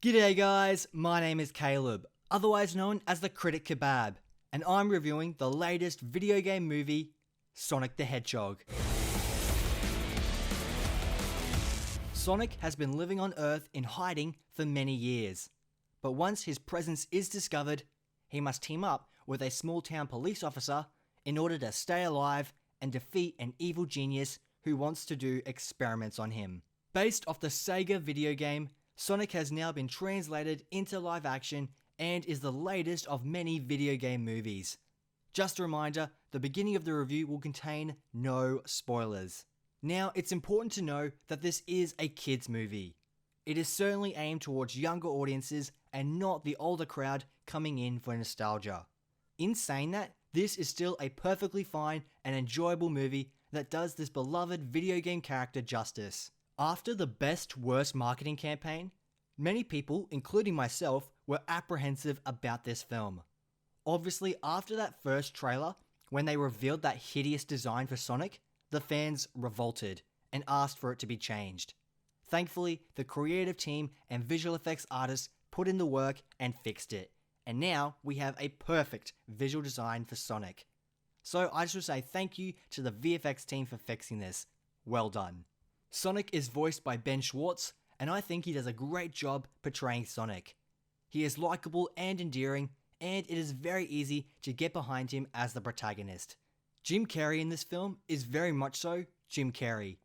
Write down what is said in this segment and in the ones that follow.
G'day guys, my name is Caleb, otherwise known as the Critic Kebab, and I'm reviewing the latest video game movie, Sonic the Hedgehog. Sonic has been living on Earth in hiding for many years, but once his presence is discovered, he must team up with a small town police officer in order to stay alive and defeat an evil genius who wants to do experiments on him. Based off the Sega video game, Sonic has now been translated into live action and is the latest of many video game movies. Just a reminder, the beginning of the review will contain no spoilers. Now, it's important to know that this is a kids movie. It is certainly aimed towards younger audiences and not the older crowd coming in for nostalgia. In saying that, this is still a perfectly fine and enjoyable movie that does this beloved video game character justice. After the best worst marketing campaign, many people, including myself, were apprehensive about this film. Obviously, after that first trailer, when they revealed that hideous design for Sonic, the fans revolted and asked for it to be changed. Thankfully, the creative team and visual effects artists put in the work and fixed it, and now we have a perfect visual design for Sonic. So I just want to say thank you to the VFX team for fixing this. Well done. Sonic is voiced by Ben Schwartz, and I think he does a great job portraying Sonic. He is likable and endearing, and it is very easy to get behind him as the protagonist. Jim Carrey in this film is very much so Jim Carrey.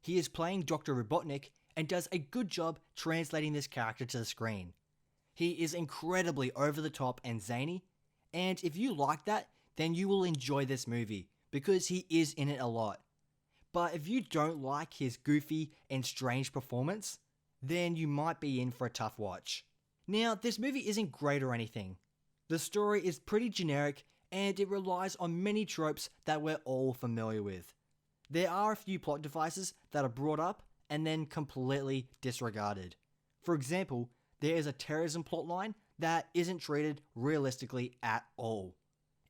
He is playing Dr. Robotnik and does a good job translating this character to the screen. He is incredibly over the top and zany, and if you like that, then you will enjoy this movie, because he is in it a lot. But if you don't like his goofy and strange performance, then you might be in for a tough watch. Now, this movie isn't great or anything. The story is pretty generic and it relies on many tropes that we're all familiar with. There are a few plot devices that are brought up and then completely disregarded. For example, there is a terrorism plotline that isn't treated realistically at all.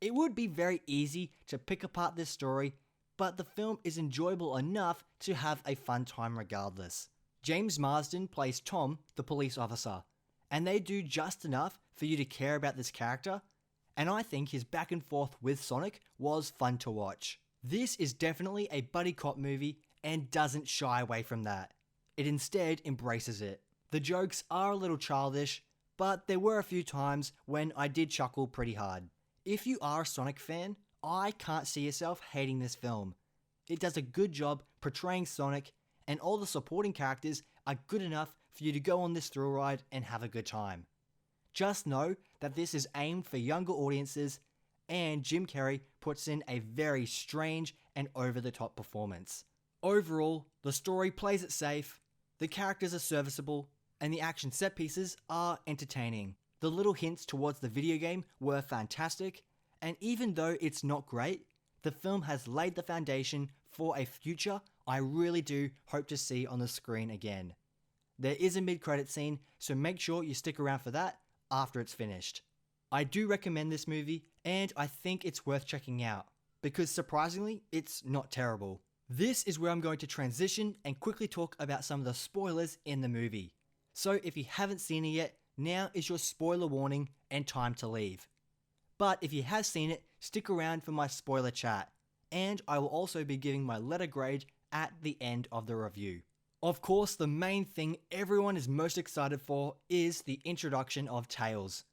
It would be very easy to pick apart this story, but the film is enjoyable enough to have a fun time regardless. James Marsden plays Tom, the police officer, and they do just enough for you to care about this character, and I think his back and forth with Sonic was fun to watch. This is definitely a buddy cop movie and doesn't shy away from that. It instead embraces it. The jokes are a little childish, but there were a few times when I did chuckle pretty hard. If you are a Sonic fan, I can't see yourself hating this film. It does a good job portraying Sonic, and all the supporting characters are good enough for you to go on this thrill ride and have a good time. Just know that this is aimed for younger audiences, and Jim Carrey puts in a very strange and over-the-top performance. Overall, the story plays it safe, the characters are serviceable, and the action set pieces are entertaining. The little hints towards the video game were fantastic, and even though it's not great, the film has laid the foundation for a future I really do hope to see on the screen again. There is a mid-credit scene, so make sure you stick around for that after it's finished. I do recommend this movie, and I think it's worth checking out, because surprisingly, it's not terrible. This is where I'm going to transition and quickly talk about some of the spoilers in the movie. So if you haven't seen it yet, now is your spoiler warning and time to leave. But if you have seen it, stick around for my spoiler chat, and I will also be giving my letter grade at the end of the review. Of course, the main thing everyone is most excited for is the introduction of Tails.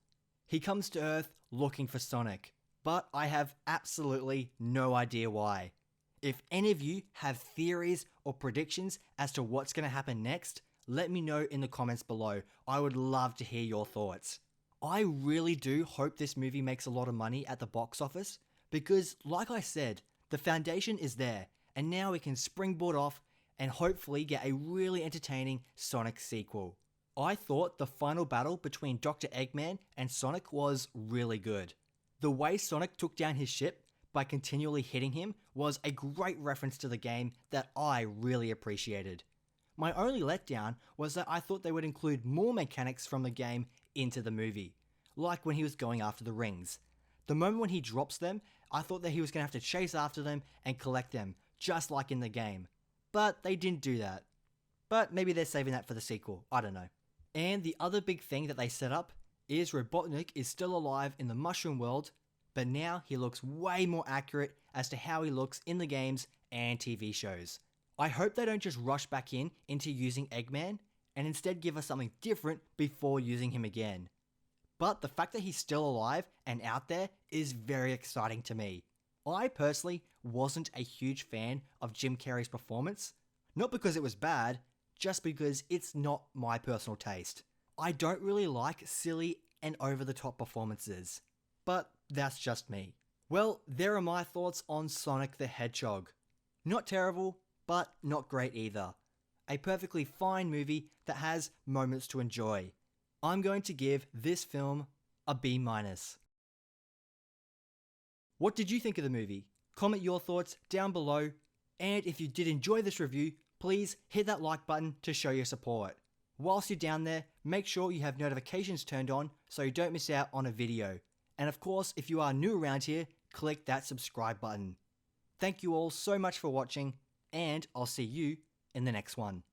He comes to Earth looking for Sonic, but I have absolutely no idea why. If any of you have theories or predictions as to what's going to happen next, let me know in the comments below. I would love to hear your thoughts. I really do hope this movie makes a lot of money at the box office, because like I said, the foundation is there, and now we can springboard off and hopefully get a really entertaining Sonic sequel. I thought the final battle between Dr. Eggman and Sonic was really good. The way Sonic took down his ship by continually hitting him was a great reference to the game that I really appreciated. My only letdown was that I thought they would include more mechanics from the game into the movie, like when he was going after the rings. The moment when he drops them, I thought that he was going to have to chase after them and collect them, just like in the game. But they didn't do that. But maybe they're saving that for the sequel, I don't know. And the other big thing that they set up is Robotnik is still alive in the mushroom world, but now he looks way more accurate as to how he looks in the games and TV shows. I hope they don't just rush back into using Eggman and instead give us something different before using him again. But the fact that he's still alive and out there is very exciting to me. I personally wasn't a huge fan of Jim Carrey's performance, not because it was bad, just because it's not my personal taste. I don't really like silly and over-the-top performances, but that's just me. Well, there are my thoughts on Sonic the Hedgehog. Not terrible, but not great either. A perfectly fine movie that has moments to enjoy. I'm going to give this film a B-. What did you think of the movie? Comment your thoughts down below, and if you did enjoy this review, please hit that like button to show your support. Whilst you're down there, make sure you have notifications turned on so you don't miss out on a video. And of course, if you are new around here, click that subscribe button. Thank you all so much for watching, and I'll see you in the next one.